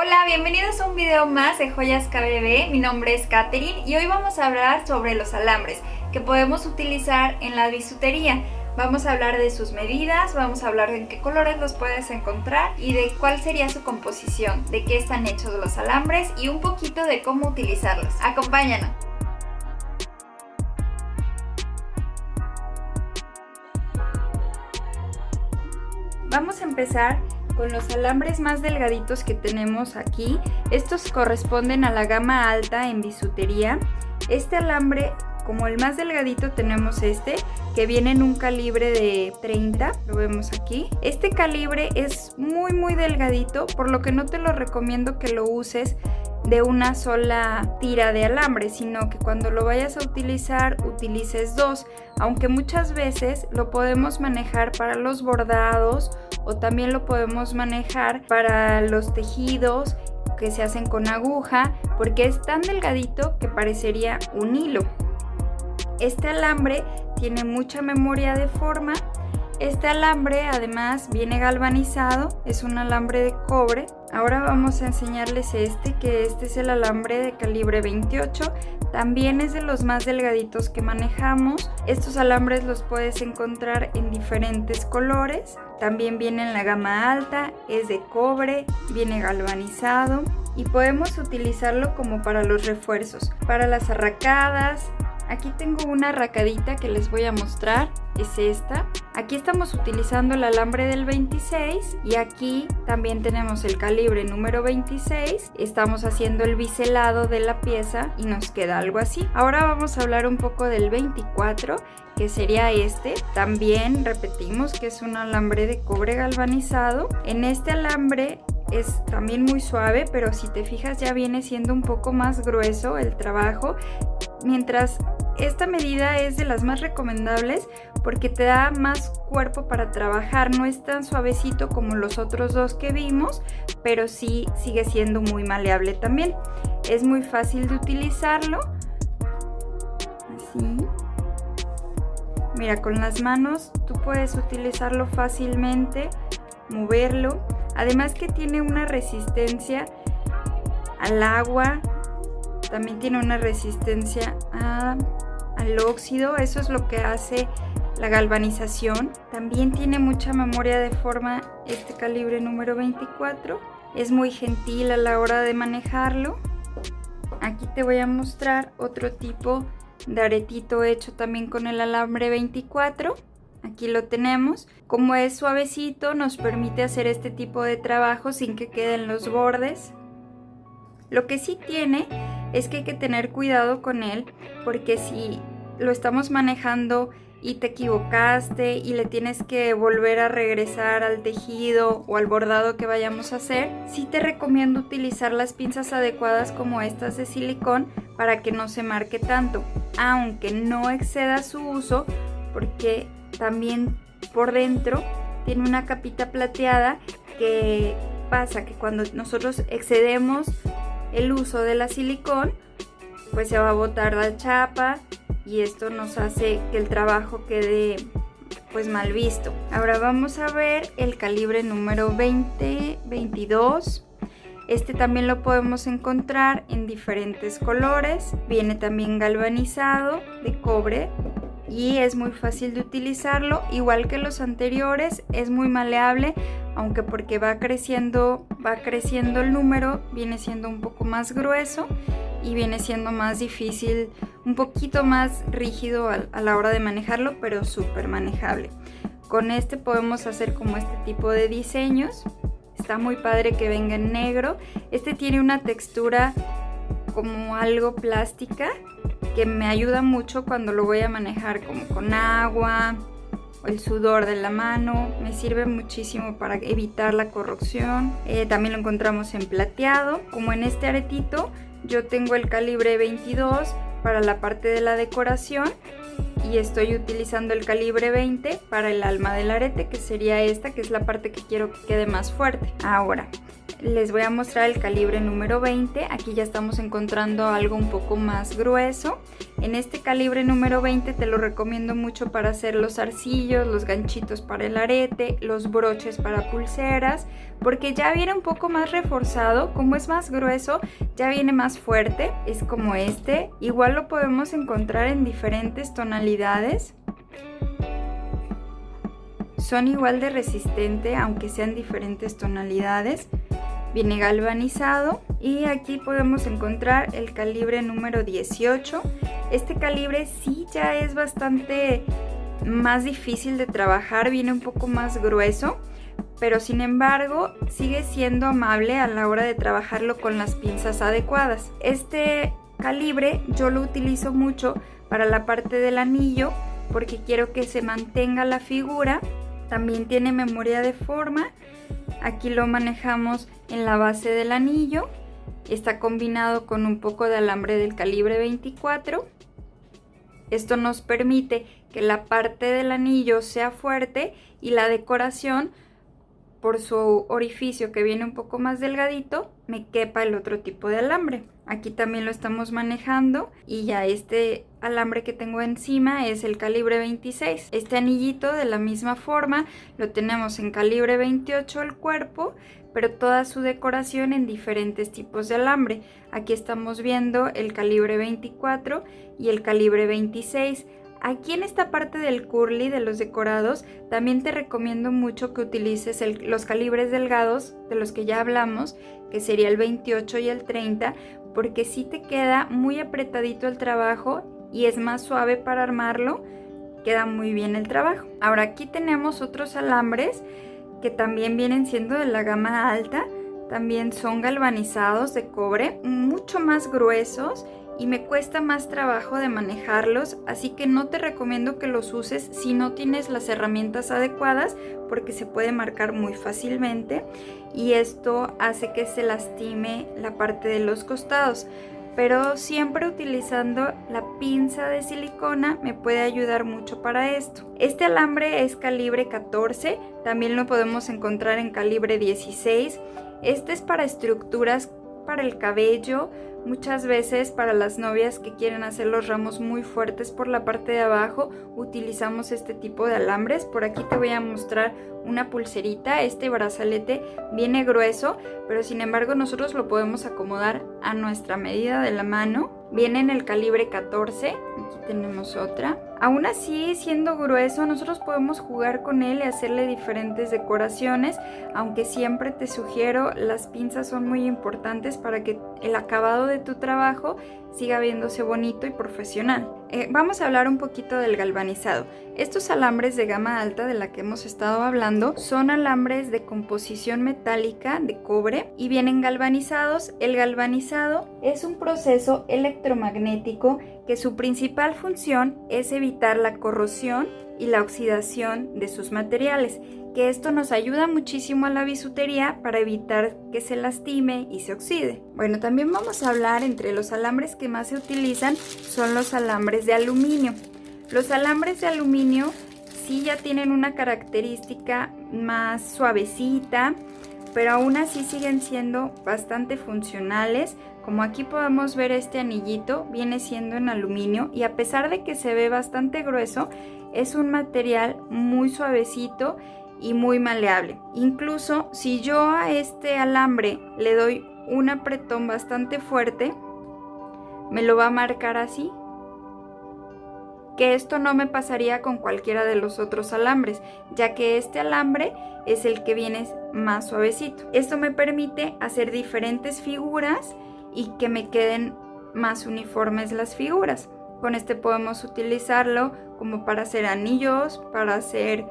Hola, bienvenidos a un video más de Joyas KBB. Mi nombre es Katherine y hoy vamos a hablar sobre los alambres que podemos utilizar en la bisutería. Vamos a hablar de sus medidas, vamos a hablar de en qué colores los puedes encontrar y de cuál sería su composición, de qué están hechos los alambres y un poquito de cómo utilizarlos. Acompáñanos. Vamos a empezar con los alambres más delgaditos que tenemos aquí. Estos corresponden a la gama alta en bisutería. Este alambre, como el más delgadito, tenemos este que viene en un calibre de 30, lo vemos aquí. Este calibre es muy delgadito, por lo que no te lo recomiendo que lo uses de una sola tira de alambre, sino que cuando lo vayas a utilizar utilices dos, aunque muchas veces lo podemos manejar para los bordados o también lo podemos manejar para los tejidos que se hacen con aguja, porque es tan delgadito que parecería un hilo. Este alambre tiene mucha memoria de forma. Este alambre además viene galvanizado, es un alambre de cobre. Ahora vamos a enseñarles que este es el alambre de calibre 28. También es de los más delgaditos que manejamos. Estos alambres los puedes encontrar en diferentes colores. También viene en la gama alta, es de cobre, viene galvanizado y podemos utilizarlo como para los refuerzos, para las arracadas. Aquí tengo una arracadita que les voy a mostrar, es esta. Aquí estamos utilizando el alambre del 26 y aquí también tenemos el calibre número 26. Estamos haciendo el biselado de la pieza y nos queda algo así. Ahora vamos a hablar un poco del 24, que sería este. También repetimos que es un alambre de cobre galvanizado. En este alambre es también muy suave, pero si te fijas ya viene siendo un poco más grueso el trabajo, mientras esta medida es de las más recomendables porque te da más cuerpo para trabajar. No es tan suavecito como los otros dos que vimos, pero sí sigue siendo muy maleable también. Es muy fácil de utilizarlo. Así. Mira, con las manos tú puedes utilizarlo fácilmente, moverlo. Además que tiene una resistencia al agua, también tiene una resistencia al óxido, eso es lo que hace la galvanización. También tiene mucha memoria de forma este calibre número 24, es muy gentil a la hora de manejarlo. Aquí te voy a mostrar otro tipo de aretito hecho también con el alambre 24. Aquí lo tenemos. Como es suavecito, nos permite hacer este tipo de trabajo sin que queden los bordes. Lo que sí tiene es que hay que tener cuidado con él, porque si lo estamos manejando y te equivocaste y le tienes que volver a regresar al tejido o al bordado que vayamos a hacer, sí te recomiendo utilizar las pinzas adecuadas como estas de silicón para que no se marque tanto, aunque no exceda su uso, porque también por dentro tiene una capita plateada que pasa que cuando nosotros excedemos el uso de la silicón, pues se va a botar la chapa y esto nos hace que el trabajo quede pues mal visto. Ahora vamos a ver el calibre número 22. Este también lo podemos encontrar en diferentes colores. Viene también galvanizado de cobre y es muy fácil de utilizarlo, igual que los anteriores. Es muy maleable, aunque porque va creciendo el número, viene siendo un poco más grueso y viene siendo más difícil, un poquito más rígido a la hora de manejarlo, pero súper manejable. Con este podemos hacer como este tipo de diseños. Está muy padre que venga en negro. Este tiene una textura como algo plástica que me ayuda mucho cuando lo voy a manejar como con agua o el sudor de la mano. Me sirve muchísimo para evitar la corrosión. También lo encontramos en plateado. Como en este aretito, yo tengo el calibre 22 para la parte de la decoración y estoy utilizando el calibre 20 para el alma del arete, que sería esta, que es la parte que quiero que quede más fuerte. Ahora, les voy a mostrar el calibre número 20. Aquí ya estamos encontrando algo un poco más grueso. En este calibre número 20 te lo recomiendo mucho para hacer los zarcillos, los ganchitos para el arete, los broches para pulseras, porque ya viene un poco más reforzado. Como es más grueso, ya viene más fuerte. Es como este. Igual lo podemos encontrar en diferentes tonalidades. Son igual de resistente, aunque sean diferentes tonalidades. Viene galvanizado y aquí podemos encontrar el calibre número 18. Este calibre sí ya es bastante más difícil de trabajar, viene un poco más grueso, pero sin embargo sigue siendo amable a la hora de trabajarlo con las pinzas adecuadas. Este calibre yo lo utilizo mucho para la parte del anillo porque quiero que se mantenga la figura. También tiene memoria de forma. Aquí lo manejamos en la base del anillo. Está combinado con un poco de alambre del calibre 24. Esto nos permite que la parte del anillo sea fuerte y la decoración, por su orificio que viene un poco más delgadito, me quepa el otro tipo de alambre. Aquí también lo estamos manejando y ya este alambre que tengo encima es el calibre 26. Este anillito de la misma forma lo tenemos en calibre 28 el cuerpo, pero toda su decoración en diferentes tipos de alambre. Aquí estamos viendo el calibre 24 y el calibre 26. Aquí en esta parte del curly de los decorados también te recomiendo mucho que utilices los calibres delgados de los que ya hablamos, que sería el 28 y el 30, porque sí te queda muy apretadito el trabajo y es más suave para armarlo, queda muy bien el trabajo. Ahora aquí tenemos otros alambres que también vienen siendo de la gama alta, también son galvanizados de cobre, mucho más gruesos y me cuesta más trabajo de manejarlos, así que no te recomiendo que los uses si no tienes las herramientas adecuadas porque se puede marcar muy fácilmente y esto hace que se lastime la parte de los costados. Pero siempre utilizando la pinza de silicona me puede ayudar mucho para esto. Este alambre es calibre 14, también lo podemos encontrar en calibre 16. Este es para estructuras para el cabello, muchas veces para las novias que quieren hacer los ramos muy fuertes por la parte de abajo utilizamos este tipo de alambres. Por aquí te voy a mostrar una pulserita. Este brazalete viene grueso, pero sin embargo nosotros lo podemos acomodar a nuestra medida de la mano. Viene en el calibre 14, aquí tenemos otra. Aún así, siendo grueso, nosotros podemos jugar con él y hacerle diferentes decoraciones, aunque siempre te sugiero, las pinzas son muy importantes para que el acabado de tu trabajo siga viéndose bonito y profesional. Vamos a hablar un poquito del galvanizado. Estos alambres de gama alta de la que hemos estado hablando son alambres de composición metálica de cobre y vienen galvanizados. El galvanizado es un proceso electromagnético que su principal función es evitar la corrosión y la oxidación de sus materiales, que esto nos ayuda muchísimo a la bisutería para evitar que se lastime y se oxide. Bueno, también vamos a hablar entre los alambres que más se utilizan son los alambres de aluminio. Los alambres de aluminio sí ya tienen una característica más suavecita, pero aún así siguen siendo bastante funcionales. Como aquí podemos ver, este anillito viene siendo en aluminio y a pesar de que se ve bastante grueso, es un material muy suavecito y muy maleable. Incluso si yo a este alambre le doy un apretón bastante fuerte, me lo va a marcar así, que esto no me pasaría con cualquiera de los otros alambres, ya que este alambre es el que viene más suavecito. Esto me permite hacer diferentes figuras y que me queden más uniformes las figuras. Con este podemos utilizarlo como para hacer anillos, para hacer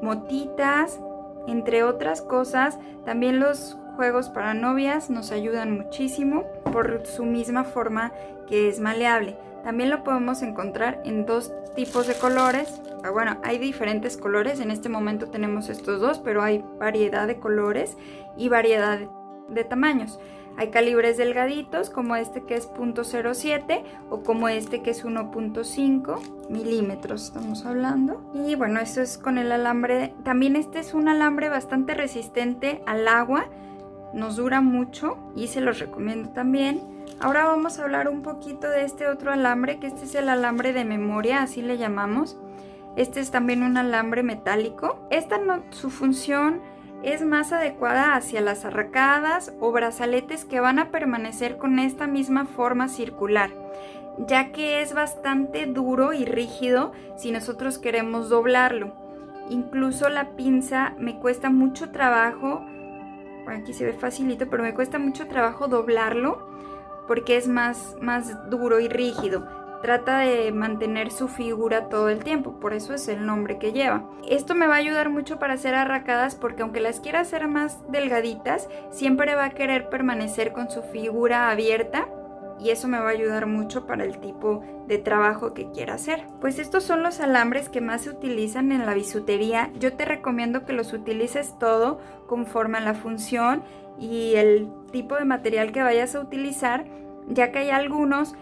motitas, entre otras cosas. También los juegos para novias nos ayudan muchísimo por su misma forma que es maleable. También lo podemos encontrar en dos tipos de colores. Bueno, hay diferentes colores, en este momento tenemos estos dos, pero hay variedad de colores y variedad de tamaños. Hay calibres delgaditos como este que es .07 o como este que es 1.5 milímetros estamos hablando. Y bueno, eso es con el alambre. También este es un alambre bastante resistente al agua. nos dura mucho y se los recomiendo también. Ahora vamos a hablar un poquito de este otro alambre, que este es el alambre de memoria, así le llamamos. Este es también un alambre metálico. Su función es más adecuada hacia las arracadas o brazaletes que van a permanecer con esta misma forma circular, ya que es bastante duro y rígido si nosotros queremos doblarlo. Incluso la pinza me cuesta mucho trabajo, por aquí se ve facilito, pero me cuesta mucho trabajo doblarlo porque es más duro y rígido. Trata de mantener su figura todo el tiempo, por eso es el nombre que lleva. Esto me va a ayudar mucho para hacer arracadas porque aunque las quiera hacer más delgaditas, siempre va a querer permanecer con su figura abierta y eso me va a ayudar mucho para el tipo de trabajo que quiera hacer. Pues estos son los alambres que más se utilizan en la bisutería. Yo te recomiendo que los utilices todo conforme a la función y el tipo de material que vayas a utilizar, ya que hay algunos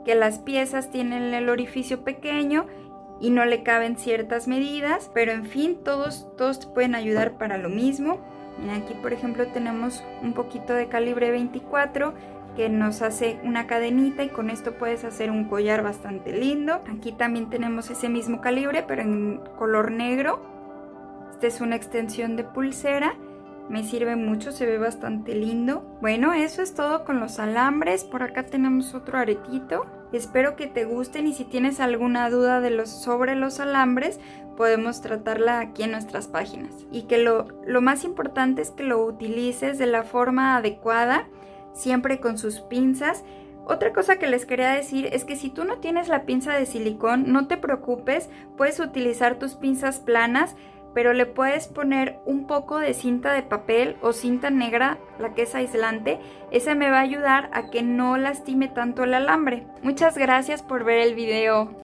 que las piezas tienen el orificio pequeño y no le caben ciertas medidas, pero en fin, todos te pueden ayudar para lo mismo. Mira, aquí por ejemplo tenemos un poquito de calibre 24 que nos hace una cadenita y con esto puedes hacer un collar bastante lindo. Aquí también tenemos ese mismo calibre pero en color negro. Esta es una extensión de pulsera. Me sirve mucho, se ve bastante lindo. Bueno, eso es todo con los alambres. Por acá tenemos otro aretito. Espero que te gusten y si tienes alguna duda sobre los alambres, podemos tratarla aquí en nuestras páginas. Y que lo más importante es que lo utilices de la forma adecuada, siempre con sus pinzas. Otra cosa que les quería decir es que si tú no tienes la pinza de silicón, no te preocupes, puedes utilizar tus pinzas planas, pero le puedes poner un poco de cinta de papel o cinta negra, la que es aislante. Esa me va a ayudar a que no lastime tanto el alambre. Muchas gracias por ver el video.